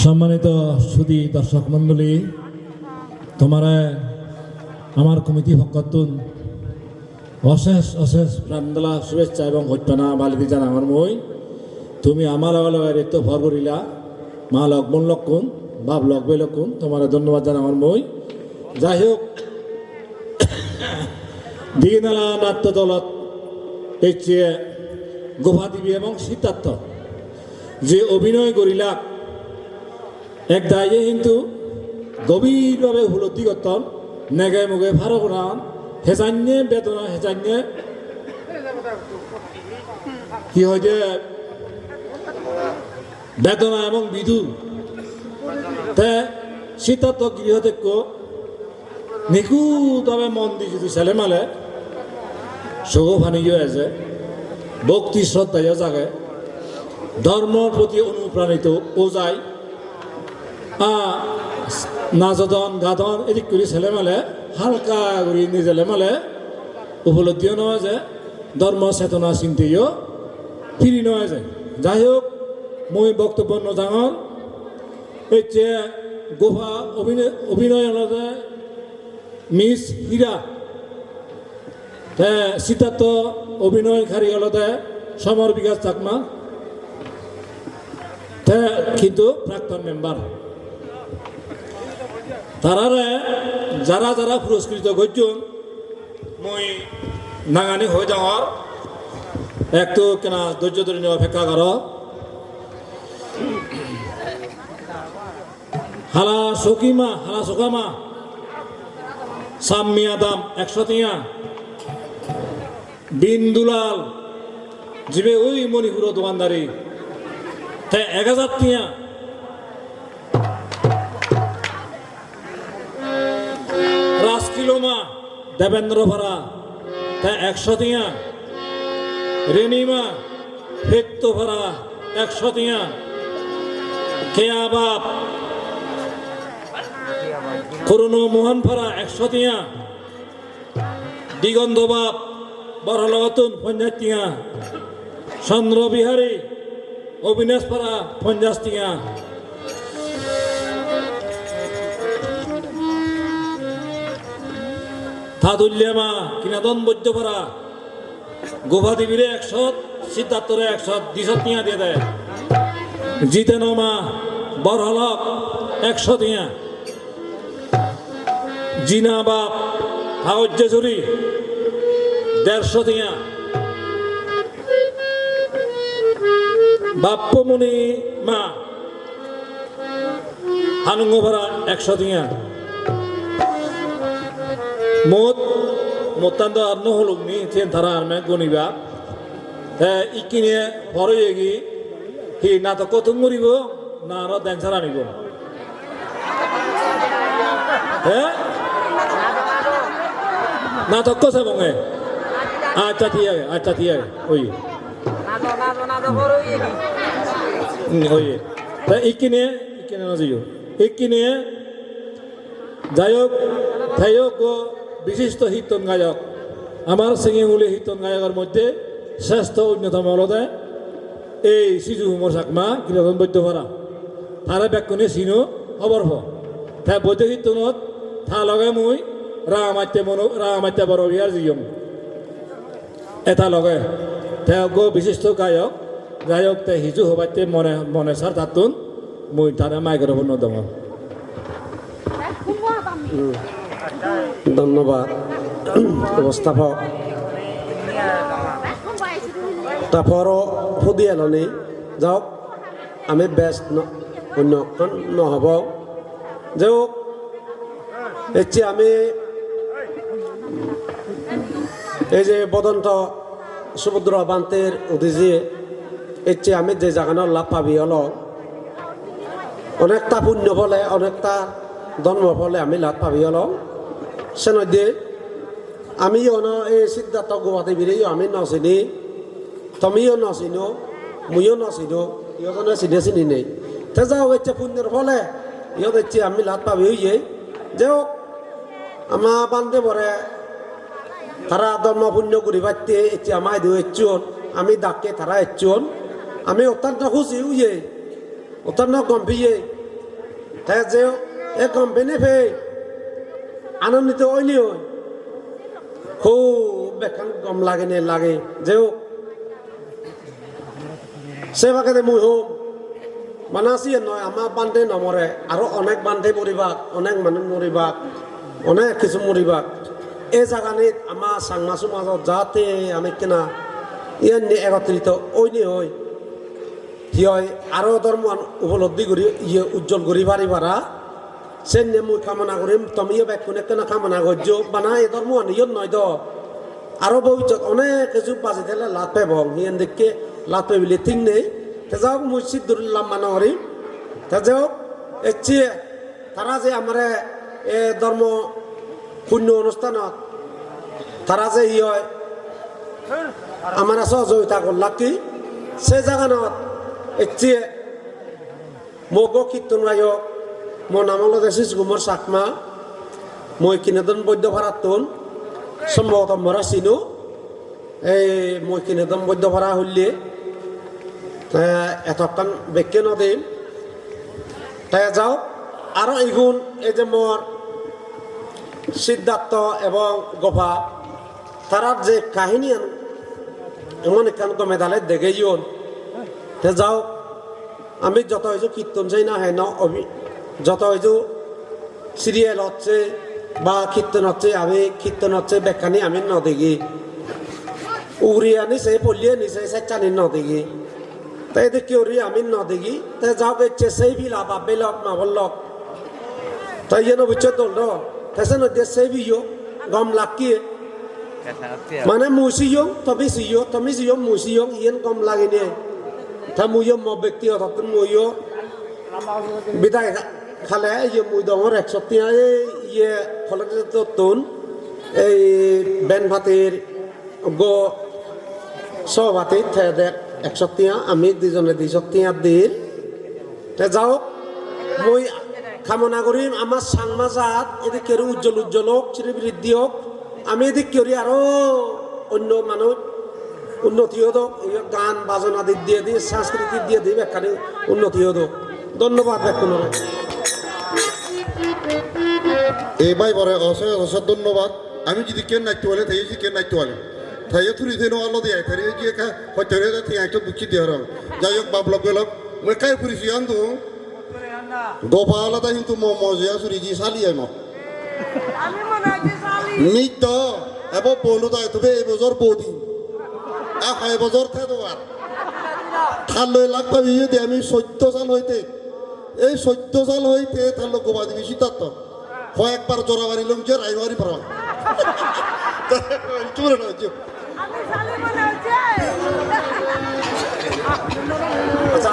সম্মানিত সুধী দর্শক মণ্ডলী, তোমারে আমার কমিটি পক্ষতুন অশেষ অশেষ প্রাণদলা শুভেচ্ছা এবং হত্যনা বালিদি জানাবার মই তুমি আমার রেত ভর করিলা মা লক মন লক্ষণ বাপ লক বে লক্ষণ তোমার ধন্যবাদ জানাবার মই। যাই হোক, দিগনালা নাট্য দলত এই চেয়ে গোভাদেবী এবং সিদ্ধার্থ যে অভিনয় করিলা এক দায়ে কিন্তু গভীরভাবে উপলব্ধি করতাম নেগে মুগে ভারো কোরআন হেজান্যে বেদনা হেজান্যে কি হয় যে বেদনা এবং বিদু তে সিদ্ধার্থ গৃহদেক্য নিখুঁতভাবে মন দিয়ে যদি ছেলে মালে সগো ফানিও আছে ভক্তি শ্রদ্ধায় জাগে ধর্মর প্রতি অনুপ্রাণিত ও যায় নাচদন গাদন এদিক করে ছেলে মেলে হালকা করে নিজেলে মেলে উপলব্ধিও নয় যে ধর্ম চেতনা চিন্তিও ফিরি নয় যে। যাই হোক, মই বক্তব্য নজাঙর এই যে গোফা অভিনয় হলতে মিস হীরা সিদ্ধার্থ অভিনয়কারী হলতে সমর বিকাশ চাকমা কিন্তু প্রাক্তন মেম্বার তারারে যারা যারা পুরস্কৃত করছেন মই নাঙানি হয়ে যাওয়ার একটু কেনা ধৈর্য ধরে নেওয়া অপেক্ষা কর। হালা সকিমা হালা সকামা সাম্মিয়া দাম 100 টিয়া বিন্দুলাল জিবে ওই মণিপুর দোকানদারি 1000 টিয়া রাজকিলোমা দেবেন্দ্র ভাড়া 100 টিয়া রেনিমা ফেত্ত ভাড়া 100 টিয়া কেয়া বাপ করুণো মোহন ভাড়া 100 টিয়া দিগন্ধ বাপ বড়লগতুন 50 টিয়া চন্দ্রবিহারী অবিনাশ পাড়া 50 টিয়া থাদুল্যামা কিনাদন বৈদ্যপাড়া গোভাদেবীরে 100 সিদ্ধার্থরে 100 200 টিয়া দিয়ে দেয় জিতেনমা বরহলক 100 টিয়া জিনা বাপ হাউজ্জেজুরি 150 টিয়া বাপ্পমণি মা হানুঙ্গ ভাড়া 100 টিয়া মোত্তান্ত আর নহলুগনি চেন তারা আর মে গনিবা ইকিনে পরে এগি হি না তো কত মরিব না আর ড্যান্সার আনিব হ্যাঁ না তো কসে বঙে আচ্ছা ঠিক আছে ওই ওই ইকিনে না যাইও ইকিনে যাই হোক বিশিষ্ট কীর্তন গায়ক আমার সিঙ্গিমুলি কীর্তন গায়কের মধ্যে শ্রেষ্ঠ অন্যতম হলদে এই সিজু হুমর চাকমা কীর্তন বৈদ্যভরা তারা ব্যাকুণে চিনো খবর তাই বৈদ্য কীর্তনত থা লগে মই রামাত্যা বড় বিহার জিয়ম এটা লগে তেওঁ বিশিষ্ট গায়ক তাই সিজু হবাইতে মনে সার তাতুন মই তারা মাইক্রোফোন দম। ধন্যবাদ উপস্থাপক তারপর সুদিয়ালনি যাওক আমি বেস্ট অন্যক্ষণ নহব যাওক এটি আমি এই যে বদন্ত সমুদ্র বান্তের উদিজি এটি আমি যে জাগানোর লাভ পাবি হল অনেকটা পুণ্য ফলে অনেকটা ধর্ম ফলে আমি লাভ পাবি হল সে নদী আমিও এই সিদ্ধার্থ গোভাদেবীরে আমি নচিনি তুমিও নচিনো মইও নচিনো ইহজনে চিনি নেই তে যাও এতিয়া পুণ্যর ফলে ইহত এতিয়া আমি লাভ পাবি হয়ে যাও আমার বান্ধে পরে তারা ধর্ম পুণ্য করি পারতে এতিয়া মাই দিও এচুন আমি ডাকে তারা এচুন আমি অত্যন্ত খুশি উইয়ে অত্যন্ত গম্ভীর তাই যে এ কোম্পানি ফে আনন্দিত হইনি হয় খুব বেখান গম লাগে নে লাগে যেও সে ভাগে মুই হোম মানাসি নয় আমার বান্ধে নমরে আরো অনেক বান্ধে মরিবাক অনেক মানুষ মরিবাক অনেক কিছু মরিবাক এই জায়গানিত আমার সাংমাসু মাজত যাতে আমি কিনা ইয়ান একত্রিত ওইনি হয় হিয় আরো ধর্ম উপলব্ধি করি ইয়ে উজ্জ্বল করি পারি পারা সে নিয়ে মুই কামনা করিম তুমিও ব্যাকুনে কেন কামনা করছো বানা এই ধর্ম নিয়ন নয় তো আরো ভবিষ্যৎ অনেক কিছু বাজে দিলে লাভ পাব হিয়ান দেখে লাভ পাইলে ঠিক নেই তে যাও মুই সিদ্ধুল্লাহ মানা করি তে যাও এসে তারা যে আমার এ ধর্ম পুণ্য অনুষ্ঠানত তারা যে ইয় আমার সহযোগিতা করলাক কি সে জায়গানত এসে মগ কীর্তন গায়ক মো নামল দেশিস গুমর চাকমা মই কিনেদন বৈদ্য ভাড়াতন সম্ভবত মরা চিনো এই মই কিনেদন বৈদ্য ভাড়া হইলে এতক্ষণ বেকে নদিন তাই যাও আরো এগুন এই যে মোর সিদ্ধার্থ এবং গোপা তারার যে কাহিনী এমন এখান মেধালে দেখে ইয়ন তে যাও আমি যত হয়েছো কীর্তন চাই না হয় না যত হয়েছো সিরিয়াল হচ্ছে বা কীর্তন হচ্ছে আমি কীর্তন হচ্ছে বেকানি আমি ন দেখি উড়িয়া নিছে পলিয়ে নিছে সেচানি ন দেখি তাই দেখি উড়ি আমি ন দেখি তাই যাও বেচে সেই বিলা বা বেলক মা বললক তাই যেন বুঝছে দল তাই নদী সেই বিও গম লাকিয়ে মানে মুসিও তুমি সিও মুসিও ইয়েন কম লাগে নে তা মুইও ম ব্যক্তিগত মুইও বিদায় খালে ইয়ে মুই দমর 100 টিয়া ইয়ে ফলে তুন এই বেন ভাতির গো সভাপতি থেদের 100 টিয়া আমি দুজনে 200 টিয়া দিন তে যাও মই কামনা করিম আমার সাংমাজাত এদিকে উজ্জ্বল উজ্জ্বল হোক শ্রীবৃদ্ধি হোক আমি এদিকে আরো অন্য মানুষ উন্নতি হতো গান বাজনা দিক দিয়ে দিই সংস্কৃতি দিয়ে দিই এখানে উন্নতি হতো ধন্যবাদ ব্যক্ত এই ভাই বরে অসংখ্য অসংখ্য ধন্যবাদ আমি যদি কেন নাইতে বলে তাই যদি কেন নাইতে বলে তাই থুরি থৈ আলো দিয়ে তাই গিয়ে হয়তো ঠিক একটা বুঝছি দিয়ে যাই হোক বাবলক গেলক মই কাই ফুরিছি আনতো গোপা আলাদা কিন্তু মজিয়া চুরিজি চালিয়ে ম নিত্য এবার বলো তাই তবে এই বছর বৌদিন আখাই বছর থেতো আর থালৈ লাগ পাবি যদি আমি 14 সাল হইতে এই 14 সাল হইতে থালো গোবা দিবি সিদ্ধার্থ কয়েকবার জোড়া বাড়ি লম যে রাইবাড়ি পারা